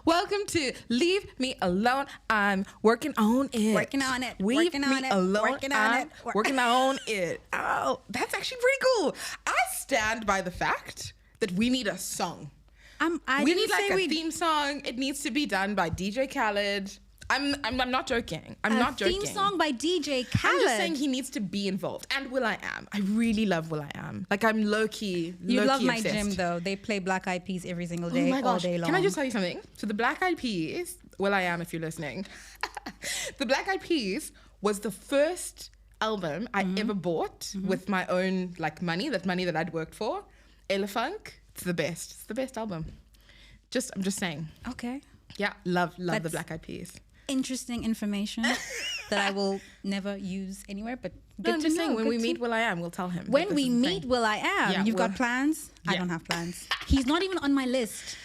Welcome to Leave Me Alone. I'm working on it. Working on it. Leave Working on me it. alone. Working on it. Working on it. Oh, that's actually pretty cool. I stand by the fact that we need a song. We need like a theme song. It needs to be done by DJ Khaled. I'm not joking. I'm not joking. Theme song by DJ Khaled. I'm just saying he needs to be involved. And will.i.am. I really love will.i.am. Like I'm low-key You love my obsessed. gym though. They play Black Eyed Peas every single day, Oh my gosh. all day long. Can I just tell you something? So the Black Eyed Peas, will.i.am if you're listening, the Black Eyed Peas was the first album I ever bought with my own like money that I'd worked for. Elefunk, it's the best. It's the best album. I'm just saying. Okay. Yeah, love the Black Eyed Peas. Interesting information that I will never use anywhere, but good I'm to just know. saying, when good we to- meet will.i.am, we'll tell him. When that we this is the meet thing. will.i.am, Yeah, you've well- got plans? I Yeah. don't have plans. He's not even on my list.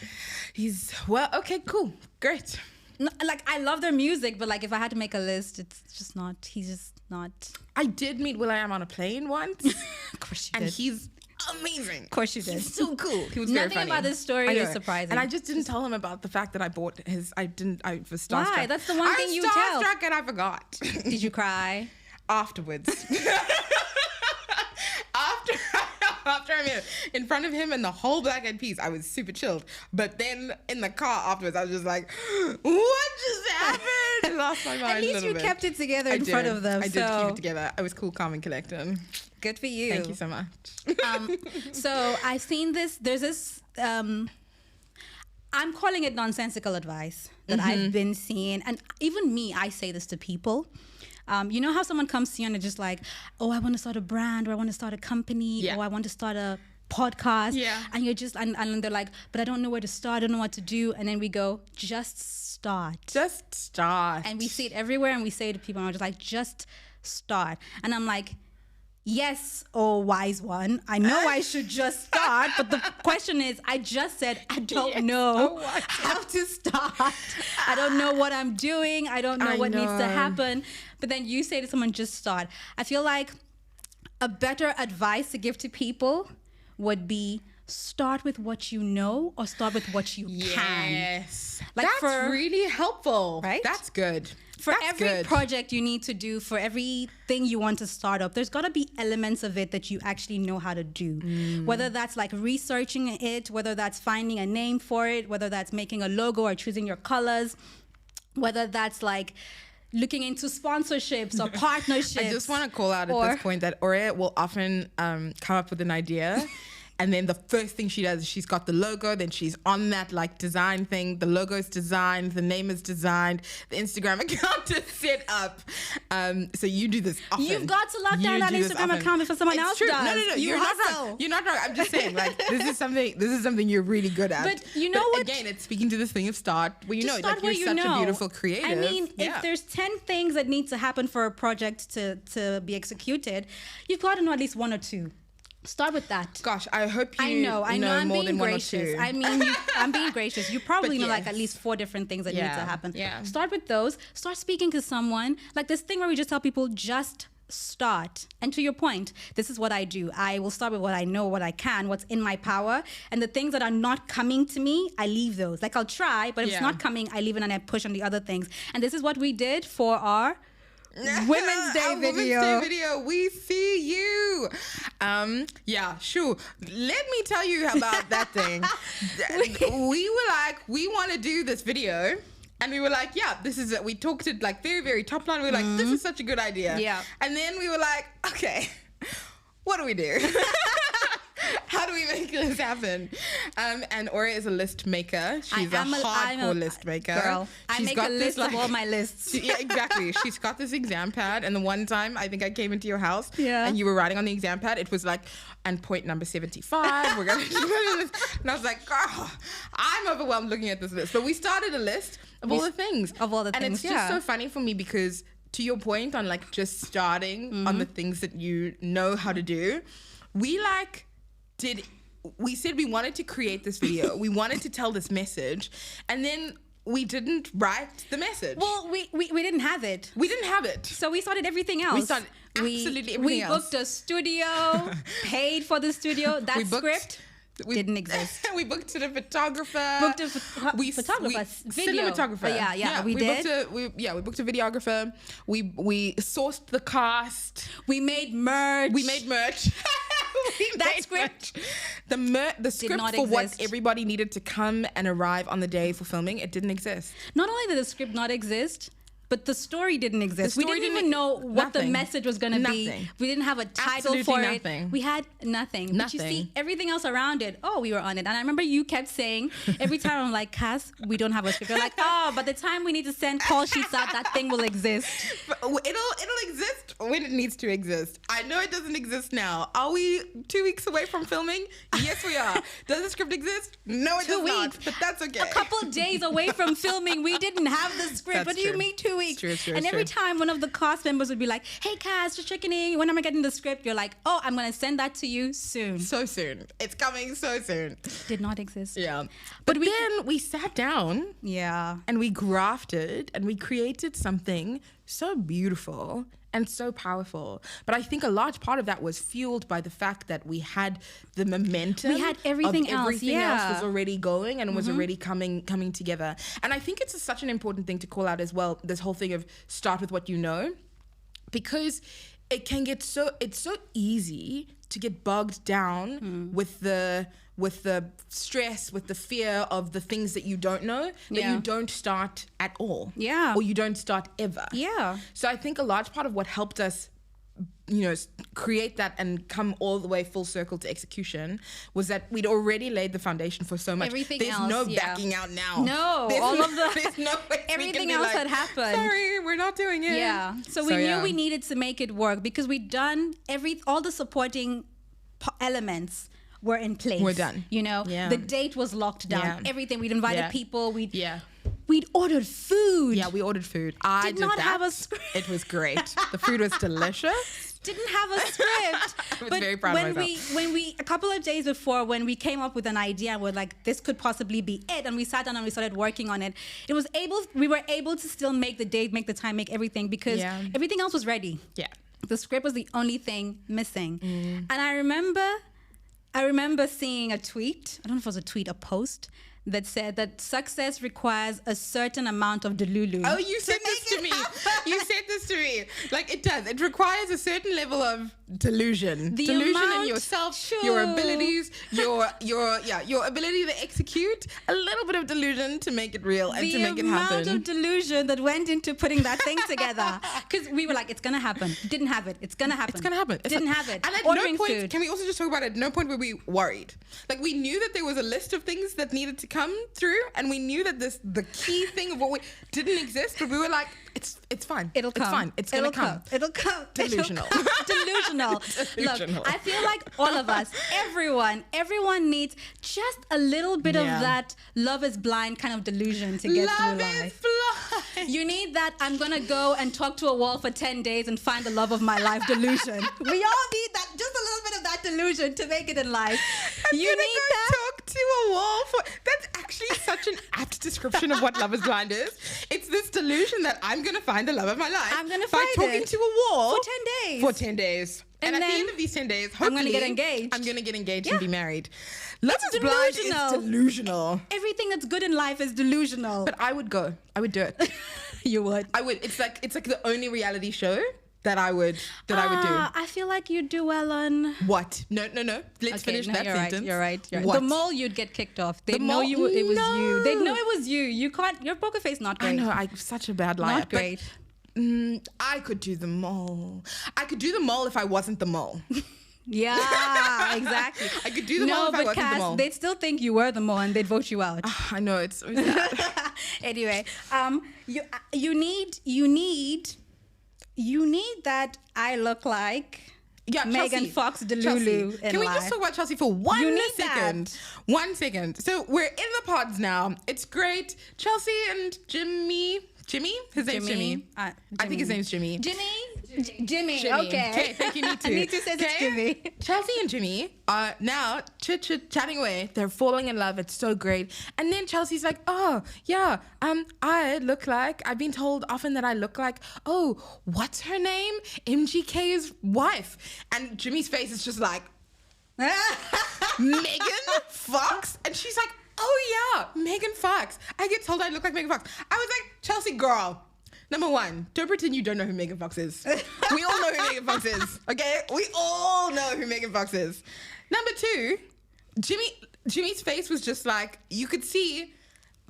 Okay, cool. Great. No, like, I love their music, but like if I had to make a list, it's just not, he's just not. I did meet will.i.am on a plane once. Of course you And did. he's amazing. Of course you did. He's so cool. He was very Nothing funny. about this story I know. is surprising. And I just didn't tell him about the fact that I bought his. I was starstruck. Why? That's the one thing you I tell. was starstruck and I forgot. Did you cry? Afterwards. After I'm in front of him and the whole Black Eyed Peas, I was super chilled. But then in the car afterwards, I was just like, what just happened? I lost my mind. At a least little you bit. kept it together I in front of them. I did keep it together. I was cool, calm, and collected. Good for you. Thank you so much. So I've seen this. There's this. I'm calling it nonsensical advice that I've been seeing, and even me, I say this to people. You know how someone comes to you and they're just like, "Oh, I want to start a brand, or I want to start a company, Yeah. or I want to start a podcast." Yeah. And you're just, and they're like, "But I don't know where to start. I don't know what to do." And then we go, "Just start." Just start. And we see it everywhere, and we say it to people, and we're just like, "Just start." And I'm like, yes, oh wise one, I know I should just start, but the question is, I just said I don't know how to start. I don't know what I'm doing. I don't know what needs to happen. But then you say to someone, just start. I feel like a better advice to give to people would be start with what you know or start with what you can. Yes. Like That's really helpful. Right? That's good. For That's every good. project you need to do, for everything you want to start up, there's got to be elements of it that you actually know how to do. Whether that's like researching it, whether that's finding a name for it, whether that's making a logo or choosing your colors, whether that's like looking into sponsorships or partnerships. I just want to call out at this point that Aurea will often come up with an idea. And then the first thing she does is she's got the logo, then she's on that like design thing. The logo's designed, the name is designed, the Instagram account is set up. So you do this often. You've got to lock down that Instagram account before someone else true. does. No. You're not wrong. You're not wrong. I'm just saying, like, this is something you're really good at. But you know what? Again, it's speaking to this thing of start where you Just know, start like, you're where you such know. a beautiful creative. I mean, if there's 10 things that need to happen for a project to be executed, you've got to know at least one or two. Start with that. Gosh, I hope you I know I'm more being than one or gracious. two. I mean, I'm being gracious. You probably But know like yes. at least 4 different things that need to happen. Yeah. Start with those. Start speaking to someone. Like this thing where we just tell people, just start. And to your point, this is what I do. I will start with what I know, what I can, what's in my power. And the things that are not coming to me, I leave those. Like I'll try, but if it's not coming, I leave it and I push on the other things. And this is what we did for our Women's Day Our video. Women's Day video. We see you. Yeah, sure. Let me tell you about that thing. We were like, we want to do this video. And we were like, yeah, this is it. We talked it like very, very top line. We were like, this is such a good idea. Yeah. And then we were like, okay, what do we do? How do we make this happen? And Aurea is a list maker. She's a hardcore list maker. Girl, I make a list of all my lists. Yeah, exactly. She's got this exam pad, and the one time I think I came into your house, Yeah. and you were writing on the exam pad, it was like, and point number 75, we're gonna do this. And I was like, girl, I'm overwhelmed looking at this list. But we started a list of all the things. And it's just so funny for me because to your point on like just starting on the things that you know how to do, we said we wanted to create this video. We wanted to tell this message, and then we didn't write the message. Well, we didn't have it. We didn't have it. So we started everything else. We started absolutely everything else. We booked a studio, paid for the studio. That We booked script Didn't exist. We booked a photographer. Photographer. Video. Cinematographer. We did. We booked a videographer. We sourced the cast. We made merch. That script. The script for what everybody needed to come and arrive on the day for filming, it didn't exist. Not only did the script not exist, but the story didn't exist. We didn't even know what the message was going to be. We didn't have a title for it. We had nothing. But you see, everything else around it, we were on it. And I remember you kept saying, every time I'm like, Cass, we don't have a script. You're like, by the time we need to send call sheets out, that thing will exist. But it'll exist when it needs to exist. I know it doesn't exist now. Are we 2 weeks away from filming? Yes, we are. Does the script exist? No, it does not. But that's okay. A couple days away from filming, we didn't have the script. What do you mean 2 weeks? True, and every time one of the cast members would be like, hey Cass, just checking in, when am I getting the script? You're like, I'm gonna send that to you soon. So soon. It's coming so soon. Did not exist. Yeah. But then we sat down and we grafted and we created something so beautiful and so powerful. But I think a large part of that was fueled by the fact that we had the momentum. We had everything else. Everything else was already going and was already coming together. And I think it's such an important thing to call out as well, this whole thing of start with what you know, because it can get it's so easy to get bogged down with the stress, with the fear of the things that you don't know, that you don't start at all. Yeah. Or you don't start ever. Yeah. So I think a large part of what helped us, create that and come all the way full circle to execution was that we'd already laid the foundation for so much. Everything There's else, no backing out now. No, there's no way everything else had happened. Sorry, we're not doing it. Yeah. So we knew we needed to make it work because we'd done all the supporting elements were in place. We're done. The date was locked down. Everything. We'd invited people. We'd ordered food. Yeah, we ordered food. I did not have a script. It was great. The food was delicious. Didn't have a script. I was very proud of myself. When we a couple of days before, when we came up with an idea, we're like, this could possibly be it, and we sat down and we started working on it. We were able to still make the date, make the time, make everything because everything else was ready. Yeah. The script was the only thing missing. And I remember seeing a tweet. I don't know if it was a tweet, a post that said that success requires a certain amount of Delulu. Oh, you said this to me. You said this to me. Like, it does. It requires a certain level of delusion. Delusion in yourself, your abilities, your ability to execute, a little bit of delusion to make it real and to make it happen. The amount of delusion that went into putting that thing together. Because we were like, it's going to happen. Didn't have it. It's going to happen. It's going to happen. Didn't have it. And at no point, can we also just talk about it, at no point were we worried. Like, we knew that there was a list of things that needed to come through, and we knew that the key thing of what we didn't exist, but we were like, it's fine. It'll come. It's fine. It's gonna come. It'll come. Delusional. Delusional. Look, I feel like all of us, everyone needs just a little bit of that love is blind kind of delusion to get through life. Love is blind. You need that I'm gonna go and talk to a wall for 10 days and find the love of my life delusion. We all need that, just a little bit of that delusion to make it in life. You need that. Talk to a wall for. That's actually such an apt description of what love is blind is. It's this delusion that I'm gonna find the love of my life. I'm gonna by find talking it to a wall for 10 days. For 10 days. And at the end of these 10 days, hopefully, I'm gonna get engaged. I'm gonna get engaged and be married. Love is blind is delusional. Everything that's good in life is delusional. But I would go. I would do it. You would. I would. It's like the only reality show that I would do. I feel like you'd do well on what? No. Let's finish that sentence. You're right. What? The mole, you'd get kicked off. They'd know it was you. They'd know it was you. You can't. Your poker face not great. I know. I'm such a bad liar. Not great. I could do the mole. I could do the mole if I wasn't the mole. Yeah, exactly. I could do the mole if I wasn't the mole. They'd still think you were the mole and they'd vote you out. I know it's sad. Anyway, you need that I look like Megan Fox Delulu in Can we life. just talk about Chelsea for 1 second? That. 1 second. So we're in the pods now. It's great. Chelsea and Jimmy? His name's Jimmy. I think his name's Jimmy. Jimmy. Okay. Thank you, Nitu. Nitu says it's Jimmy. Chelsea and Jimmy are now chatting away. They're falling in love. It's so great. And then Chelsea's like, I've been told often that I look like, what's her name? MGK's wife. And Jimmy's face is just like, Megan Fox? And she's like, oh yeah, Megan Fox. I get told I look like Megan Fox. I was like, Chelsea girl, number one, don't pretend you don't know who Megan Fox is. We all know who Megan Fox is, okay? We all know who Megan Fox is. Number two, Jimmy's face was just like, you could see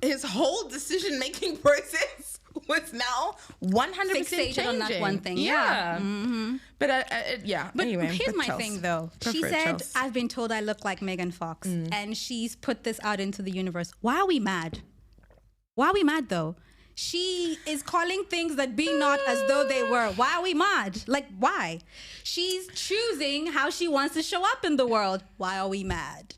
his whole decision-making process was now 100% fixated changing on that one thing. Yeah. Mm-hmm. But But anyway. here's my Chels. thing, though. Go She for it, said, Chels. I've been told I look like Megan Fox. And she's put this out into the universe. Why are we mad? Why are we mad, though? She is calling things that be not as though they were. Why are we mad? Like, why? She's choosing how she wants to show up in the world. Why are we mad?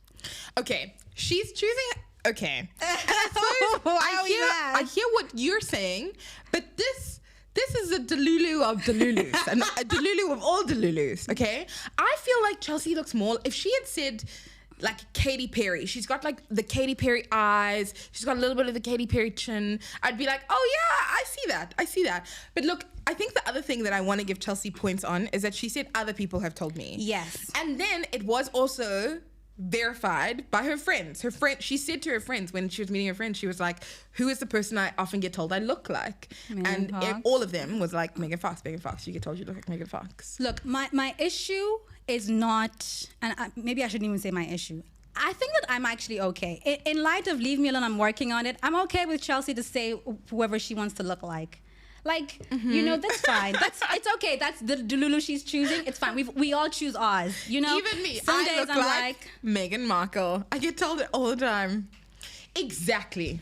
Okay, she's choosing. Okay, and I suppose I hear what you're saying, but this is a Delulu of Delulus, and a Delulu of all Delulus. Okay, I feel like Chelsea looks more. If she had said like Katy Perry, she's got like the Katy Perry eyes, she's got a little bit of the Katy Perry chin, I'd be like, oh yeah, I see that. But look, I think the other thing that I want to give Chelsea points on is that she said other people have told me. Yes. And then it was also verified by her friends. She said to her friends when she was meeting her friends, she was like, who is the person I often get told I look like? Megan Fox. All of them was like, Megan Fox. You get told you look like Megan Fox. Look, my issue is not, and maybe I shouldn't even say my issue. I think that I'm actually okay. In light of Leave Me Alone, I'm working on it. I'm okay with Chelsea to say whoever she wants to look like. Like, you know, that's fine. It's okay. That's the Delulu she's choosing. It's fine. We all choose ours. You know, even me. Some I days look I'm like Meghan Markle. I get told it all the time. Exactly.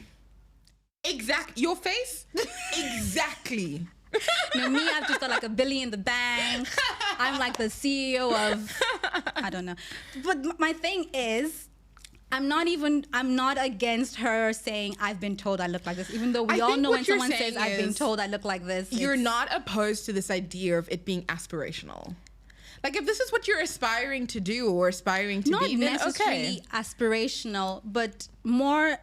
Your face. Exactly. you know, me, I've just got like $1 billion in the bank. I'm like the CEO of, I don't know. But my thing is, I'm not against her saying I've been told I look like this, even though we all know when someone says I've been told I look like this. You're not opposed to this idea of it being aspirational. Like if this is what you're aspiring to do or aspiring to be, then not necessarily aspirational, but more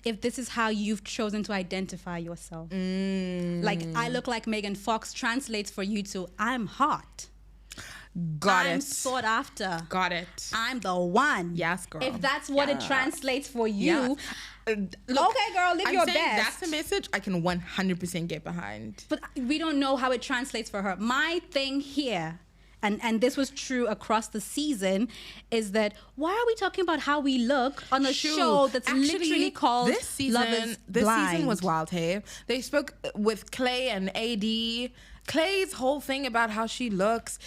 if this is how you've chosen to identify yourself. Like I look like Megan Fox translates for you to I'm hot. I'm sought after. Got it. I'm the one. Yes, girl. If that's what it translates for you, look, okay, girl, live your best. That's a message I can 100% get behind. But we don't know how it translates for her. My thing here, and this was true across the season, is that why are we talking about how we look on a show that's literally called this season? Love is this Blind? Season was wild. Hey, they spoke with Clay and AD. Clay's whole thing about how she looks.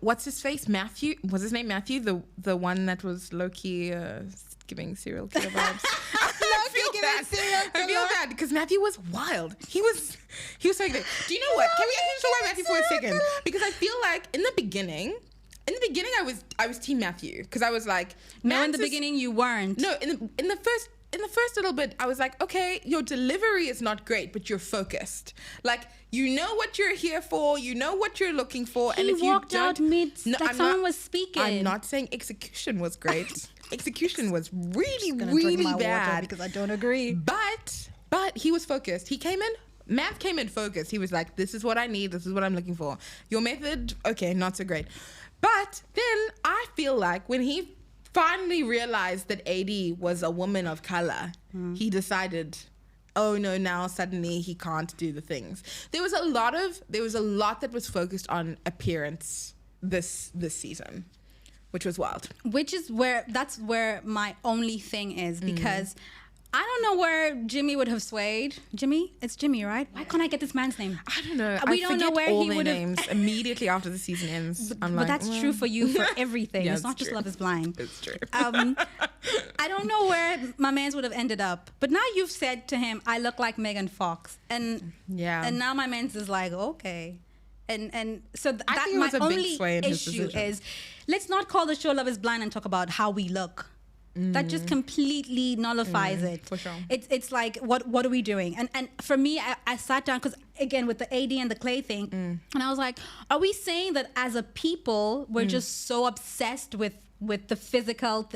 What's his face? Matthew. Was his name Matthew? The one that was low key giving serial killer vibes. I feel bad because Matthew was wild. He was so good. Do you know what? Can we actually talk about Matthew for a second? Because I feel like in the beginning I was team Matthew because I was like, no, in the beginning you weren't. No, in the first little bit, I was like, okay, your delivery is not great, but you're focused. Like, you know what you're here for, you know what you're looking for. And if you walked out someone was speaking. I'm not saying execution was great. Execution was really, Gonna really drink my bad. water because I don't agree. But he was focused. Matt came in focused. He was like, this is what I need. This is what I'm looking for. Your method, okay, not so great. But then I feel like when he finally realized that AD was a woman of color, he decided, oh no, now suddenly he can't do the things. There was a lot that was focused on appearance this season, which was wild. That's where my only thing is, because I don't know where Jimmy would have swayed. Jimmy? It's Jimmy, right? Why can't I get this man's name? I don't know. We don't know where all he their would have names immediately after the season ends. But that's true for you for everything. Yeah, it's not just Love is Blind. It's true. I don't know where my man's would have ended up. But now you've said to him, I look like Megan Fox. And now my man's is like, okay. And so that's my only issue is, let's not call the show Love is Blind and talk about how we look. That just completely nullifies it. For sure. It's like, what are we doing? And for me, I sat down, because again, with the AD and the Clay thing, and I was like, are we saying that as a people, we're just so obsessed with the physical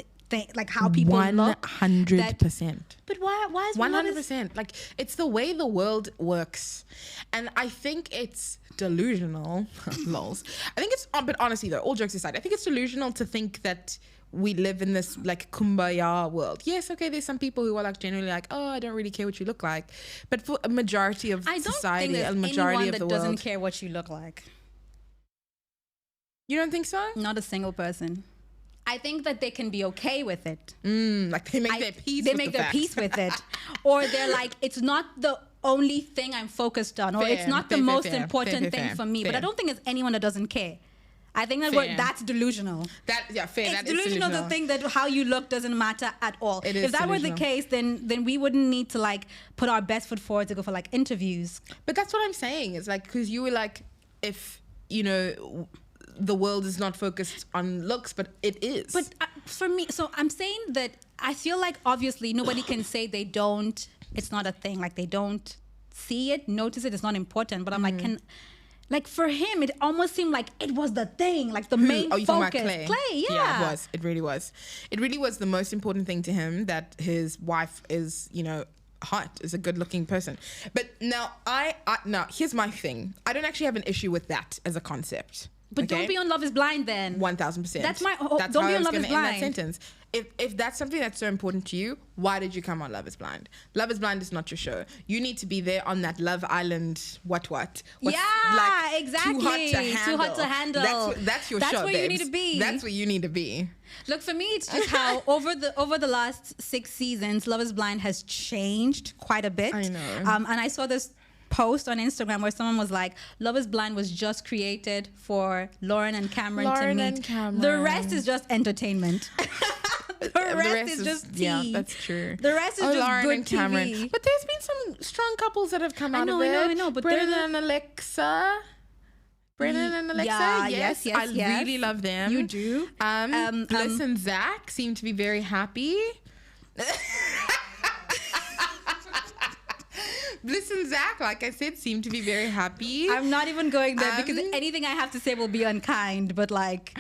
like how people look. 100%. But why is 100%. Like, it's the way the world works. And I think it's delusional. Lols. I think it's, but honestly though, all jokes aside, I think it's delusional to think that we live in this like kumbaya world. Yes, okay, there's some people who are like generally like, oh, I don't really care what you look like. But for a majority of society, a majority of the world, doesn't care what you look like. You don't think so? Not a single person. I think that they can be okay with it. Like they make their peace. They make their peace with it, or they're like, it's not the only thing I'm focused on, or it's not the most important thing for me. But I don't think it's anyone that doesn't care. I think that's delusional. It's delusional to think that how you look doesn't matter at all. If that were the case, then we wouldn't need to like put our best foot forward to go for like interviews. But that's what I'm saying. It's like, because you were like, if you know, the world is not focused on looks, but it is. But for me, so I'm saying that I feel like obviously nobody can say they don't. It's not a thing. Like they don't see it, notice it. It's not important. But I'm like, for him, it almost seemed like it was the thing, like the main focus. Talking about Clay, yeah. It was. It really was. It really was the most important thing to him, that his wife is, you know, hot, is a good-looking person. But now, now, here's my thing. I don't actually have an issue with that as a concept. But don't be on Love is Blind then. 1,000%. That's don't be on Love is Blind. That sentence. If that's something that's so important to you, why did you come on Love is Blind? Love is Blind is not your show. You need to be there on that Love Island. What's exactly. Too hot to handle. That's your show. That's where you need to be. That's where you need to be. Look, for me, it's just how over the last 6 seasons, Love is Blind has changed quite a bit. I know. And I saw this post on Instagram where someone was like, Love is Blind was just created for Lauren and Cameron to meet. The rest is just entertainment. The rest is just tea. Yeah, that's true. The rest is just Lauren good and Cameron. TV. But there's been some strong couples that have come out of it. I know. But Brennan and Alexa. Brennan and Alexa, yes. I really love them. You do. Bliss and Zach seem to be very happy. Bliss and Zach, like I said, seem to be very happy. I'm not even going there because anything I have to say will be unkind, but like...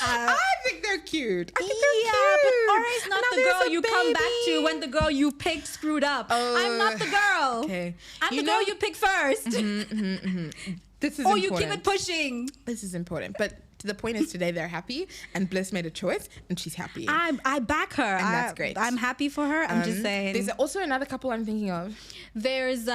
I think they're cute. I think they're cute. But Aura is not the girl you come back to when the girl you picked screwed up. I'm not the girl. Okay. I'm the girl you pick first. This is important. You keep it pushing. This is important. But the point is, today they're happy, and Bliss made a choice, and she's happy. I back her. And that's great. I'm happy for her. I'm just saying. There's also another couple I'm thinking of. There's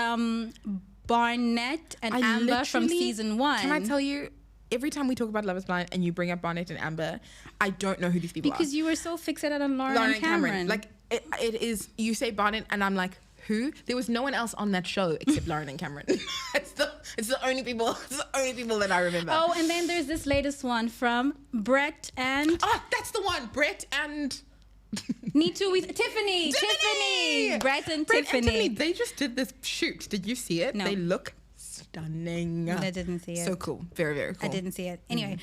Barnett and Amber from season 1. Can I tell you, every time we talk about Love is Blind and you bring up Barnett and Amber, I don't know who these people are. Because you were so fixated on Lauren and Cameron. Like, it is, you say Barnett, and I'm like, who? There was no one else on that show except Lauren and Cameron. it's the only people. It's the only people that I remember. Oh, and then there's this latest one from Brett and... Oh, that's the one. Brett and... Tiffany. Brett and Tiffany. They just did this shoot. Did you see it? No. They look stunning. I didn't see it. So cool. Very, very cool. I didn't see it. Anyway,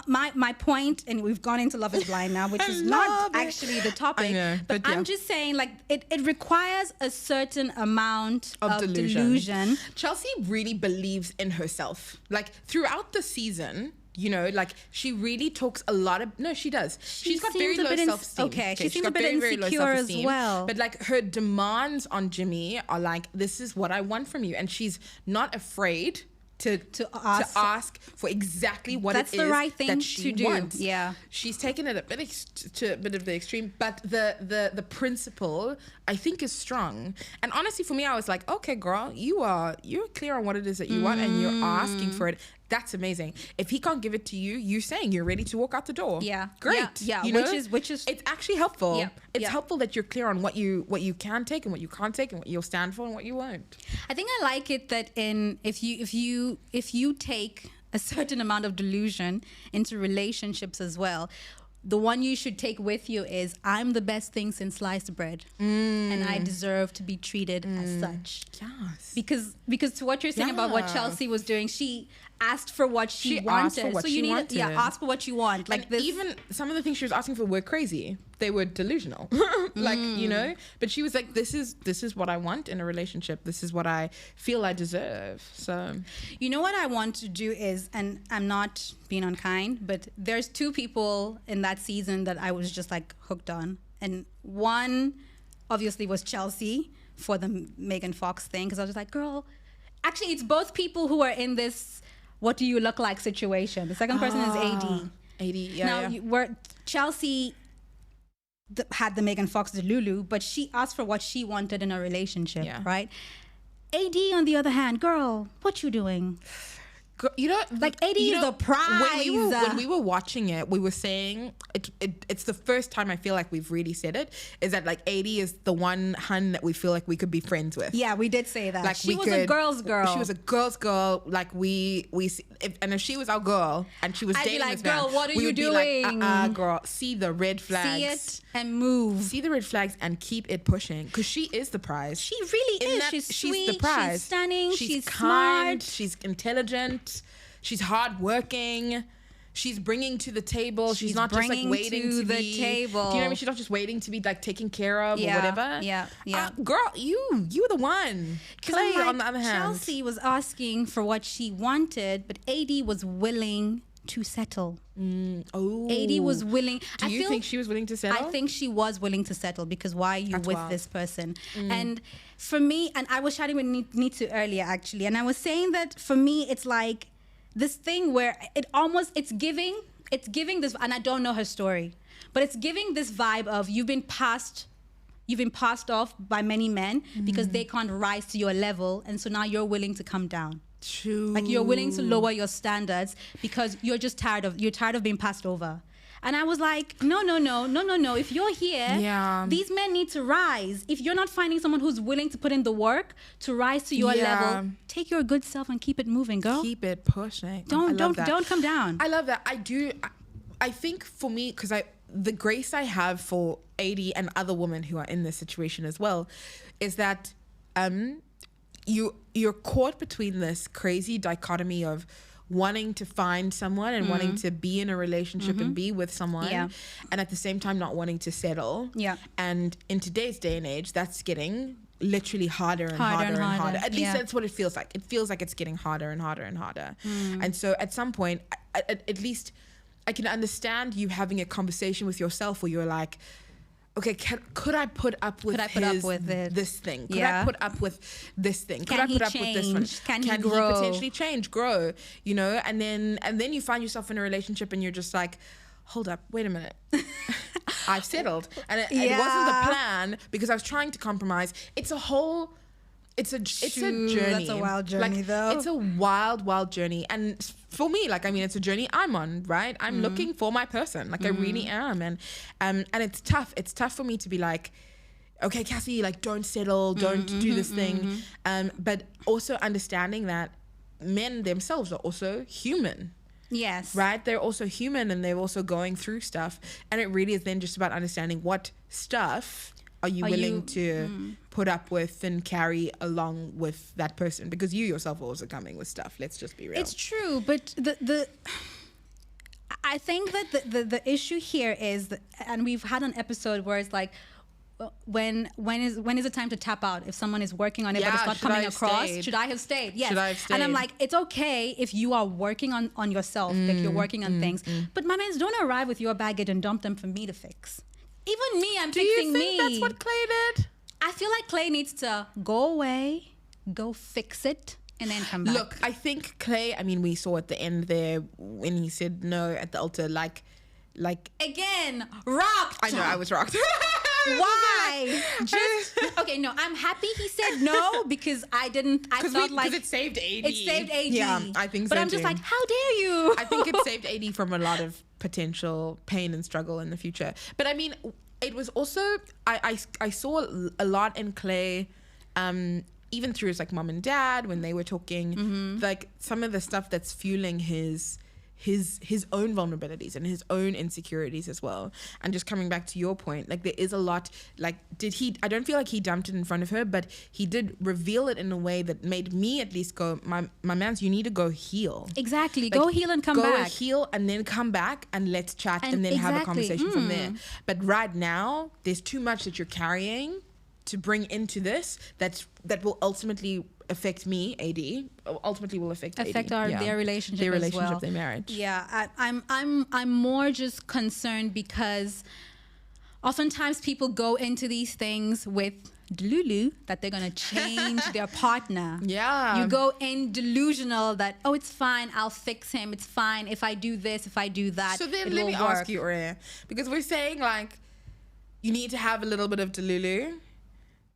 my point, and we've gone into Love is Blind now, which is not actually the topic. I know, but I'm just saying, like, it requires a certain amount of delusion. Chelsea really believes in herself. Like, throughout the season... You know, like, she really talks a lot of... No, she does. She's got very low self-esteem. Okay, she seems a bit insecure as well. But, like, her demands on Jimmy are like, this is what I want from you. And she's not afraid to ask for exactly what That's it is the right thing that she to do. wants. Yeah. She's taken it to a bit of the extreme, but the principle, I think, is strong. And honestly, for me, I was like, okay, girl, you're clear on what it is that you want, and you're asking for it. That's amazing. If he can't give it to you, you saying you're ready to walk out the door. Yeah. Great. Yeah. You know? Which is it's actually helpful. Yep. It's helpful that you're clear on what you can take and what you can't take and what you'll stand for and what you won't. I think I like it that if you take a certain amount of delusion into relationships as well, the one you should take with you is, I'm the best thing since sliced bread, and I deserve to be treated as such. Yes. Because to what you're saying about what Chelsea was doing, she asked for what she wanted. Asked for what so she you need wanted. ask for what you want. Like and this. even some of the things she was asking for were crazy. they were delusional. Like, you know, but she was like, this is what I want in a relationship. This is what I feel I deserve. So, you know what I want to do is, and I'm not being unkind, but there's two people in that season that I was just like hooked on. And one obviously was Chelsea for the Megan Fox thing. Cause I was just like, girl, actually it's both people who are in this, what do you look like situation. The second person is AD. Yeah. Now, Chelsea had the Megan Fox Delulu, but she asked for what she wanted in a relationship, right? AD, on the other hand, girl, what you doing? You know, like AD is the prize. When we were watching it, we were saying it's the first time I feel like we've really said it, is that like AD is the one hun that we feel like we could be friends with. Yeah, we did say that. Like she was a girl's girl. She was a girl's girl. Like if she was our girl and she was dating this man, girl, what are you doing? Be like, girl, see the red flags. See it and move. See the red flags and keep it pushing, because she is the prize. She really is. She's sweet. The prize. She's stunning. She's smart. kind. She's intelligent. She's hardworking. She's bringing to the table. She's not just like waiting to the be. table. Do you know what I mean? She's not just waiting to be like taken care of or whatever. Yeah. Girl, you were the one. Clay, like, on the other hand, Chelsea was asking for what she wanted, but AD was willing to settle. AD was willing. Do you think she was willing to settle? I think she was willing to settle, because why are you with this person? And for me, and I was chatting with Nitu earlier actually, and I was saying that for me, it's like this thing where it's giving this, and I don't know her story, but it's giving this vibe of you've been passed off by many men because they can't rise to your level, and so now you're willing to come down. True. Like you're willing to lower your standards because you're just tired of being passed over. And I was like, no. If you're here, these men need to rise. If you're not finding someone who's willing to put in the work to rise to your level, take your good self and keep it moving, girl. Keep it pushing. Don't come down. I love that. I think for me, because the grace I have for AD and other women who are in this situation as well, is that you're caught between this crazy dichotomy of wanting to find someone and wanting to be in a relationship and be with someone, and at the same time not wanting to settle. And in today's day and age, that's getting literally harder and harder. At least that's what it feels like. It feels like it's getting harder and harder and harder. And so at some point, at least I can understand you having a conversation with yourself where you're like, okay, could I put up with this thing? Could I put up with this thing? Could I put up with this one? Can he grow? Potentially change, grow? You know, and then you find yourself in a relationship and you're just like, hold up, wait a minute. I've settled, and it wasn't the plan because I was trying to compromise. It's a journey. That's a wild journey, though. It's a wild journey, and for me, it's a journey I'm on. Right, I'm looking for my person. I really am, and it's tough. It's tough for me to be like, okay, Cassie, don't settle, don't do this thing, but also understanding that men themselves are also human. Yes. Right? They're also human and they're also going through stuff. And it really is then just about understanding what stuff are you willing to put up with and carry along with that person, because you yourself are also coming with stuff. Let's just be real. It's true, but I think that the issue here is that, and we've had an episode where it's like, when is the time to tap out? If someone is working on it but it's not coming across, should I have stayed? Yes. Should I have stayed? And I'm like, it's okay if you are working on yourself, like you're working on things, but my mans, don't arrive with your baggage and dump them for me to fix. Even me, I'm fixing me. Do you think that's what Clay did? I feel like Clay needs to go away, go fix it, and then come back. Look, I think Clay, we saw at the end there when he said no at the altar, like again, rocked. I know, I was rocked. Why? Okay, no, I'm happy he said no because I felt like it saved AD. It saved AD. Yeah, I think so. But I'm just like, how dare you? I think it saved AD from a lot of potential pain and struggle in the future. But it was also I saw a lot in Clay, even through his mom and dad when they were talking, like some of the stuff that's fueling his his own vulnerabilities and his own insecurities as well. And just coming back to your point, like there is a lot, like I don't feel like he dumped it in front of her, but he did reveal it in a way that made me at least go, my mans, you need to go heal. Exactly. Like, go heal and come back. Go heal and then come back and let's chat and then have a conversation from there. But right now, there's too much that you're carrying to bring into this that will ultimately affect me, AD. Ultimately, will affect AD. Their relationship, as well. Their marriage. Yeah, I'm more just concerned because oftentimes people go into these things with Delulu that they're gonna change their partner. Yeah, you go in delusional that it's fine, I'll fix him. It's fine if I do this, if I do that. So then let me ask you, Aurea, because we're saying like you need to have a little bit of Delulu.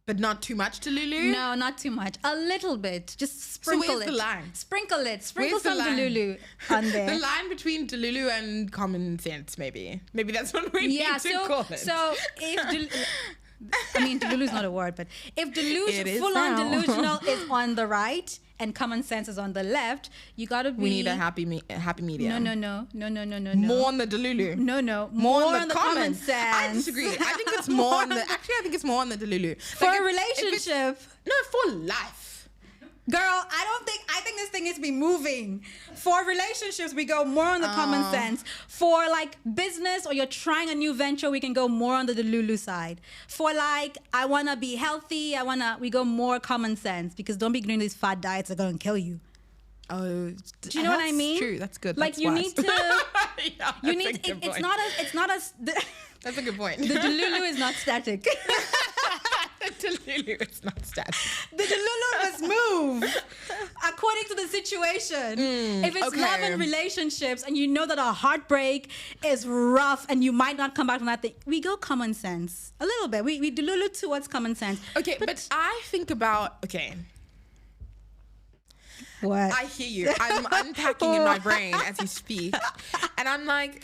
But not too much Delulu? No, not too much. A little bit. Just sprinkle it. So where's the line? Sprinkle it. Sprinkle some Delulu on there. The line between Delulu and common sense, maybe. Maybe that's what we need to call it. So if Delulu is not a word, but if full-on delusional is on the right and common sense is on the left, you gotta be. We need a happy medium. No. More on the Delulu. No. More on the common sense. I disagree. I think it's more on the. Actually, I think it's more on the Delulu. For a relationship. No, for life. Girl, I think this thing needs to be moving. For relationships, we go more on the common sense. For like business or you're trying a new venture, we can go more on the Delulu side. For like, I want to be healthy, we go more common sense because don't be doing these fad diets that are going to kill you. Oh, do you know what I mean? True, that's good. Like that's you wise. need to, yeah, you need, it's not as. That's a good point. The Delulu is not static. The Delulu is not static. The Delulu must move according to the situation. If it's love and relationships and you know that a heartbreak is rough and you might not come back from that thing, we go common sense. A little bit. We Delulu towards common sense. Okay, but I think about, what? I hear you. I'm unpacking in my brain as you speak. And I'm like,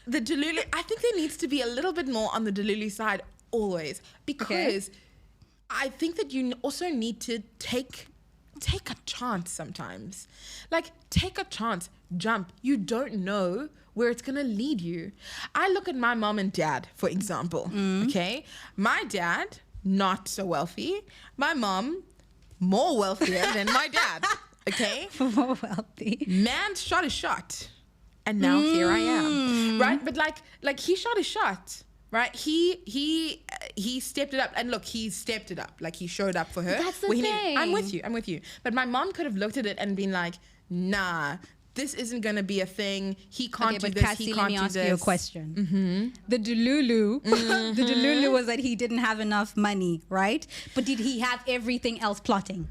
the Delulu, I think there needs to be a little bit more on the Delulu side always. Because I think that you also need to take a chance sometimes. Like, take a chance. Jump. You don't know where it's going to lead you. I look at my mom and dad, for example. Okay? My dad, not so wealthy. My mom, more wealthier than my dad. Okay? More wealthy. Man shot a shot. And now here I am. Right? But like he shot a shot. Right? He stepped it up. And look, he stepped it up. Like he showed up for her. That's the thing. I'm with you. But my mom could have looked at it and been like, nah, this isn't going to be a thing. He can't do this. Cassie, he can't let me do ask this. you a question. The Delulu, the Delulu was that he didn't have enough money, right? But did he have everything else plotting?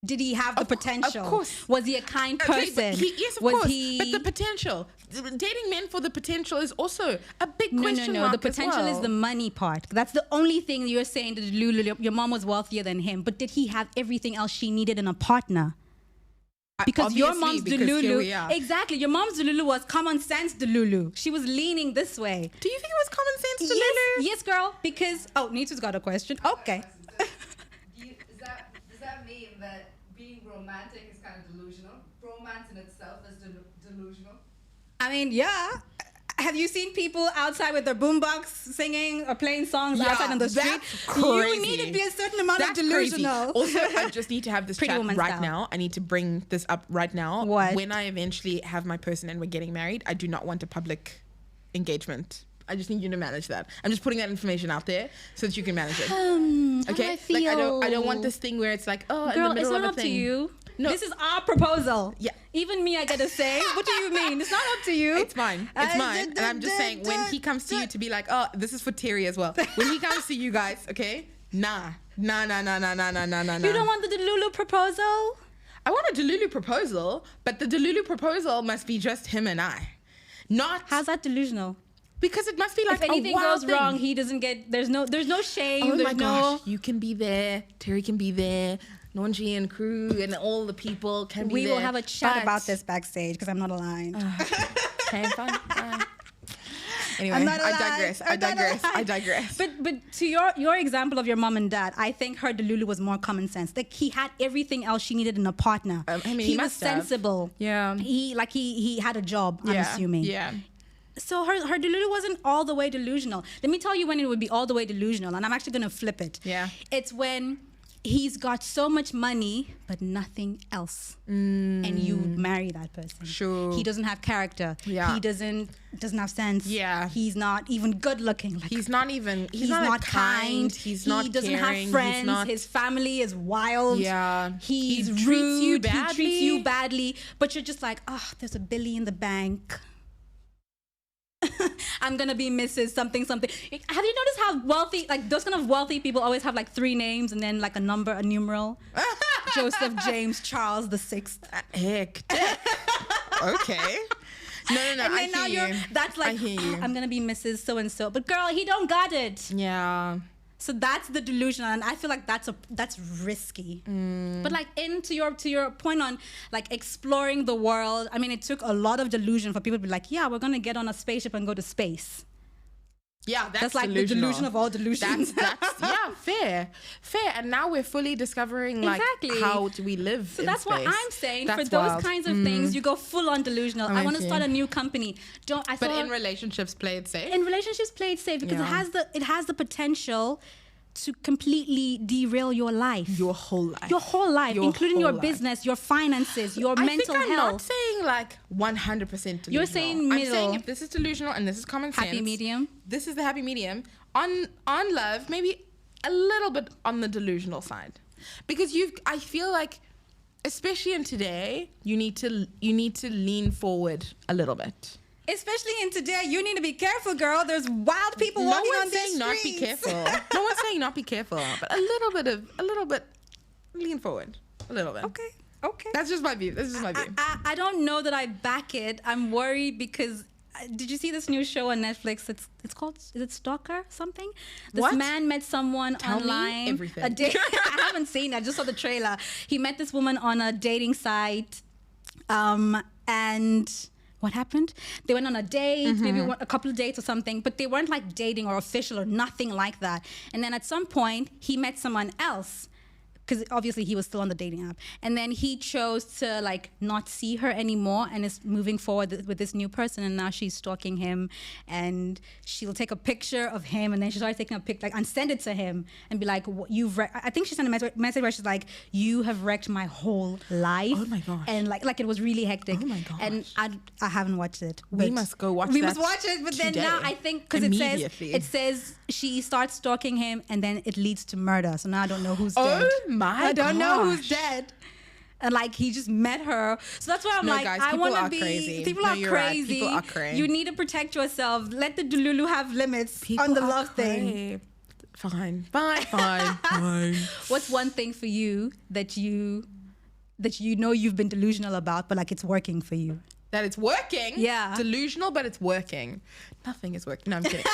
Did he have the potential? Of course. Was he a kind person? Yes, of course. But the potential. Dating men for the potential is also a big question mark. The potential is the money part. That's the only thing you're saying that your mom was wealthier than him. But did he have everything else she needed in a partner? Because your mom's Delulu, exactly. Your mom's Delulu was common sense Delulu. She was leaning this way. Do you think it was common sense Delulu? Yes, girl. Because Nitu's got a question. Okay. Does that mean that being romantic is kind of delusional? Romance in itself is delusional? I mean, yeah. Have you seen people outside with their boombox singing or playing songs outside on the street? You need to be a certain amount of delusional. Also, I just need to have this chat right style. now. I need to bring this up right now. What? When I eventually have my person and we're getting married, I do not want a public engagement. I just need you to manage that. I'm just putting that information out there so that you can manage it. Okay? I feel? Like I don't want this thing where it's like, girl, in the middle it's not of a up thing. to you. No. This is our proposal. Yeah. Even me, I get to say. What do you mean? It's not up to you. It's mine. It's mine. And I'm just saying, when he comes to you to be like, this is for Terry as well. When he comes to you guys, okay? Nah. You don't want the Delulu proposal? I want a Delulu proposal, but the Delulu proposal must be just him and I. Not. How's that delusional? Because it must be like if anything a wild goes thing. wrong, he doesn't get. There's no shame. Oh there's my gosh, you can be there. Terry can be there. Nonji and crew and all the people can be there. We will have a chat about this backstage because I'm not aligned. Okay, fine. Anyway, I'm not I alive. digress. But to your example of your mom and dad, I think her Delulu was more common sense. Like he had everything else she needed in a partner. He was must have. sensible. Yeah. He had a job, I'm assuming. Yeah. So her Delulu wasn't all the way delusional. Let me tell you when it would be all the way delusional, and I'm actually going to flip it. Yeah. It's when he's got so much money but nothing else, and you marry that person. Sure. He doesn't have character. Yeah. He doesn't have sense. Yeah. He's not even good looking. Like, He's not kind. He's not He doesn't caring. have friends. His family is wild. Yeah. He's He treats rude. you He badly. treats you badly. But you're just like, oh, there's $1 billion in the bank. I'm gonna be Mrs. something. Have you noticed how wealthy, like those kind of wealthy people always have like 3 names and then like a number, a numeral? Joseph, James, Charles the 6th. Heck. Okay. No. And then now that's like, I hear you. I'm gonna be Mrs. so and so. But girl, he don't got it. Yeah. So that's the delusion, and I feel like that's risky. But like to your point on like exploring the world, I mean, it took a lot of delusion for people to be like, yeah, we're gonna get on a spaceship and go to space. Yeah, that's like delusional. the delusion of all delusions. That's fair. And now we're fully discovering like Exactly. how do we live. So in that's what space. I'm saying. That's For those wild. kinds of things, you go full on delusional. I want to see. start a new company. But in relationships, play it safe. In relationships, play it safe because it has the potential to completely derail your life. Your whole life. Including your whole life. business, your finances, your mental I think I'm health. not saying like 100% delusional. You're saying I'm middle. saying if this is delusional and this is common sense. Happy medium. This is the happy medium. On love, maybe a little bit on the delusional side. Because I feel like, especially in today, you need to lean forward a little bit. Especially in today, you need to be careful, girl. There's wild people walking on these streets. No one's saying not be careful. No one's saying not be careful, but a little bit, lean forward, a little bit. Okay. That's just my view. I don't know that I back it. I'm worried because did you see this new show on Netflix? It's called, is it Stalker something? This What? man met someone Tell online. me everything. I haven't seen it. I just saw the trailer. He met this woman on a dating site, and what happened? They went on a date, maybe a couple of dates or something, but they weren't like dating or official or nothing like that. And then at some point, he met someone else, because obviously he was still on the dating app. And then he chose to like not see her anymore and is moving forward with this new person. And now she's stalking him, and she'll take a picture of him, and then she started taking a pic and send it to him and be like, I think she sent a message where she's like, you have wrecked my whole life. Oh my gosh. And like it was really hectic. Oh my gosh. And I haven't watched it. We must go watch We that must watch it, but then today. now I think because Immediately. it says she starts stalking him and then it leads to murder. So now I don't know who's Oh dead. my I don't know who's gosh. dead. And like he just met her. So that's why I'm No, like, guys, I people want to are be crazy. people No, are you're right. crazy. People are cray. You need to protect yourself. Let the Delulu have limits People on the are love thing. cray. Fine. What's one thing for you that you know you've been delusional about, but like it's working for you? That it's working. Yeah. Delusional, but it's working. Nothing is working. No, I'm kidding.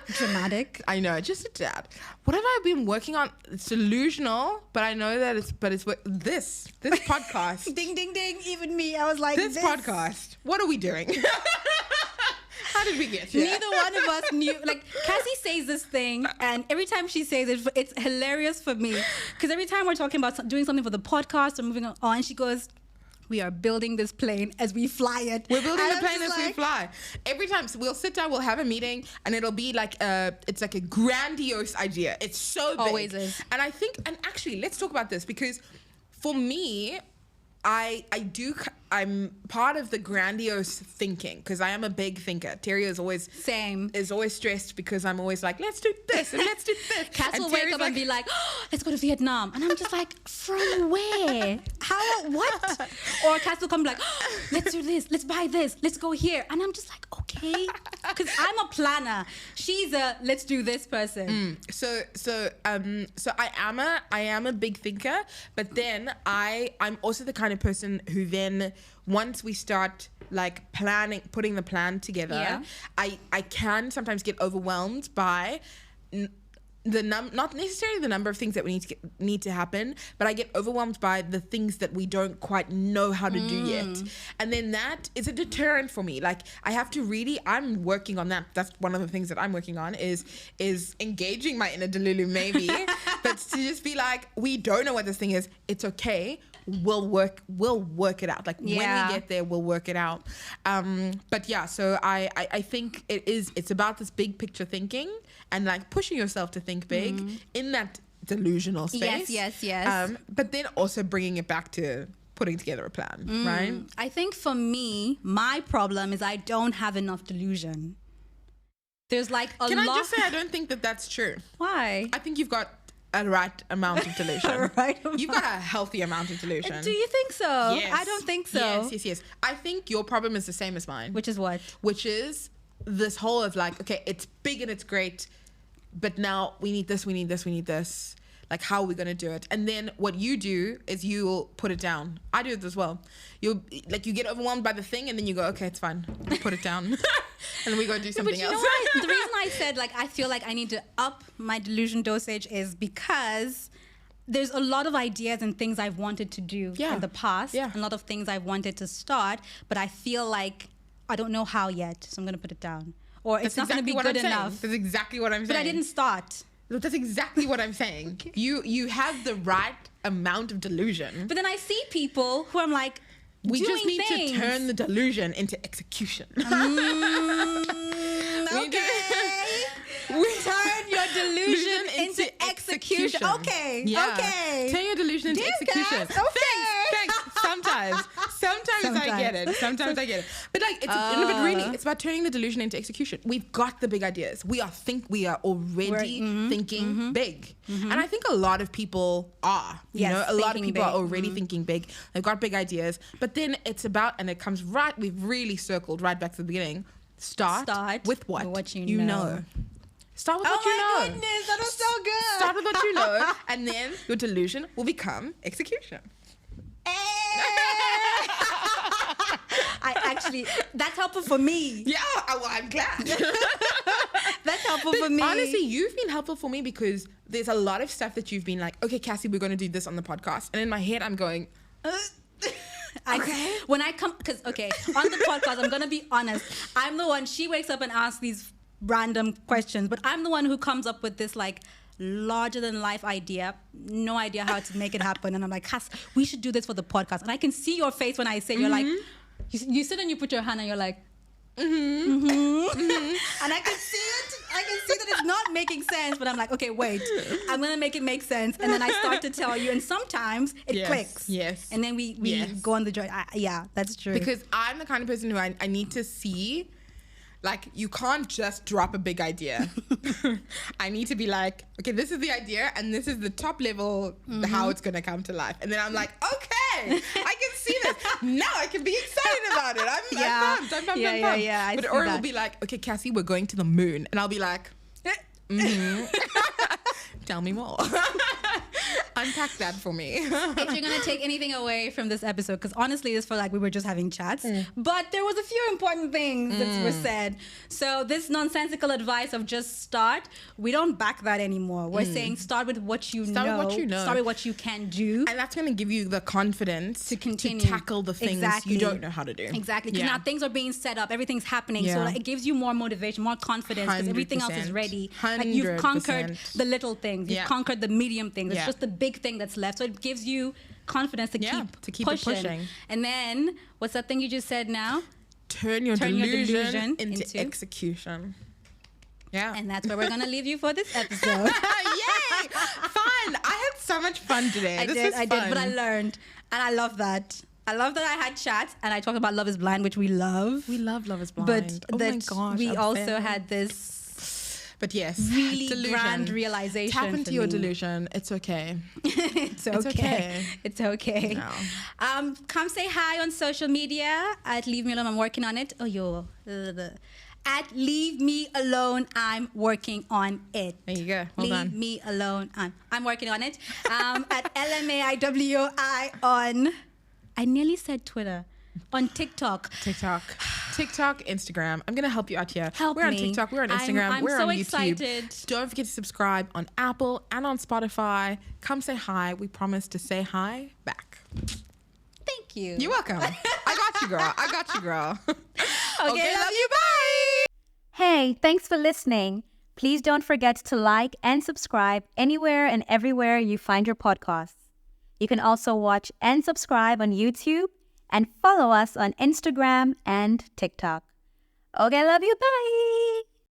Dramatic. I know, just a tad. What have I been working on? It's delusional, but I know that this podcast. Ding, ding, ding. Even me. I was like, This podcast. What are we doing? How did we get here? Neither one of us knew. Like, Cassie says this thing, and every time she says it, it's hilarious for me. Because every time we're talking about doing something for the podcast or moving on, she goes, we are building this plane as we fly it. We're building And the I'm plane just as we like, fly. Every time, so we'll sit down, we'll have a meeting, and it'll be like it's like a grandiose idea. It's so big. Always is. And I think, and actually, let's talk about this because for me, I'm part of the grandiose thinking because I am a big thinker. Terry is always stressed because I'm always like, let's do this and let's do this. Cass will wake up and be like, oh, let's go to Vietnam. And I'm just like, from where? How? What? Or Cass will come like, oh, let's do this. Let's buy this. Let's go here. And I'm just like, okay. Because I'm a planner. She's a let's do this person. So I am a big thinker, but then I'm also the kind of person who then once we start like putting the plan together, I can sometimes get overwhelmed by not necessarily the number of things that we need to happen, but I get overwhelmed by the things that we don't quite know how to do yet. And then that is a deterrent for me. Like I have to really, I'm working on that. That's one of the things that I'm working on is engaging my inner Delulu maybe, but to just be like, we don't know what this thing is. It's okay. We'll work it out. Like when we get there, we'll work it out. But yeah, so I think it's about this big picture thinking and like pushing yourself to think big in that delusional space. Yes. But then also bringing it back to putting together a plan, right? I think for me, my problem is I don't have enough delusion. There's like a lot. Can I just say I don't think that that's true. Why? I think you've got a right amount of delusion. You've got a healthy amount of delusion. Do you think so? Yes. I don't think so. Yes. I think your problem is the same as mine. Which is what? Which is this whole of like, okay, it's big and it's great, but now we need this. Like, how are we going to do it? And then what you do is you'll put it down. I do it as well. You get overwhelmed by the thing and then you go, okay, it's fine. Put it down. And then we go do something else. But you know what? The reason I said, like, I feel like I need to up my delusion dosage is because there's a lot of ideas and things I've wanted to do in the past. A lot of things I've wanted to start, but I feel like I don't know how yet. So I'm going to put it down. Or it's not going to be good enough. That's exactly what I'm saying. But I didn't start. That's exactly what I'm saying. Okay. You have the right amount of delusion. But then I see people who I'm like, we doing just need things. to turn the delusion into execution. Turn your delusion into execution. Okay. Turn your delusion into execution. Guys, okay. Thanks. Sometimes I get it. But like, but really, it's about turning the delusion into execution. We've got the big ideas. We are already thinking big, and I think a lot of people are. You know, a lot of people are already thinking big. They've got big ideas, but then it's about, and it comes right. We've really circled right back to the beginning. Start with what you know. Start with what you know. Oh my goodness, that was so good. Start with what you know, and then your delusion will become execution. That's helpful for me. Yeah, well, I'm glad. That's helpful for me. Honestly, you've been helpful for me because there's a lot of stuff that you've been like, okay, Cassie, we're going to do this on the podcast. And in my head, I'm going... When I come... Because, on the podcast, I'm going to be honest. I'm the one... She wakes up and asks these random questions, but I'm the one who comes up with this, like, larger than life idea, no idea how to make it happen, and I'm like, Cass, we should do this for the podcast. And I can see your face when I say, you're like, you sit and you put your hand and you're like, and I can see that it's not making sense, but I'm like, okay, wait, I'm gonna make it make sense, and then I start to tell you, and sometimes it clicks, and then we go on the journey. That's true, because I'm the kind of person who I need to see. Like, you can't just drop a big idea. I need to be like, okay, this is the idea, and this is the top level, how it's going to come to life. And then I'm like, okay, I can see this. Now I can be excited about it. I'm pumped. But or it'll be like, okay, Cassie, we're going to the moon. And I'll be like, tell me more. Unpack that for me. If you're going to take anything away from this episode, because honestly, this felt like we were just having chats, but there was a few important things that were said. So this nonsensical advice of just start, we don't back that anymore. We're saying start with what you know. Start with what you can do. And that's going to give you the confidence to continue to tackle the things you don't know how to do. Exactly. Because now things are being set up. Everything's happening. So it gives you more motivation, more confidence, because everything else is ready. 100%. Like, you've conquered the little things. You've conquered the medium things. It's just the big thing that's left. So it gives you confidence to keep pushing. And then, what's that thing you just said now? Turn your delusion into execution. Yeah. And that's where we're going to leave you for this episode. Yay! Fun! I had so much fun today. I did, but I learned. And I love that. I love that I had chats and I talked about Love is Blind, which we love. We love Love is Blind. But my gosh, we also had this... But yes, really delusion. Grand realization. Tap into your delusion. It's okay. It's okay. It's okay. No. Come say hi on social media at Leave Me Alone. I'm working on it. At Leave Me Alone, I'm working on it. There you go. Leave Me Alone. I'm working on it. At LMAIWI on... I nearly said Twitter. On TikTok. TikTok, Instagram. I'm gonna help you out here. Help we're on me. TikTok, we're on Instagram, I'm we're so on YouTube. excited. Don't forget to subscribe on Apple and on Spotify. Come say hi. We promise to say hi back. Thank you. You're welcome. I got you, girl. I got you, girl. Okay, love you. Bye. Hey, thanks for listening. Please don't forget to like and subscribe anywhere and everywhere you find your podcasts. You can also watch and subscribe on YouTube and follow us on Instagram and TikTok. Okay, love you. Bye.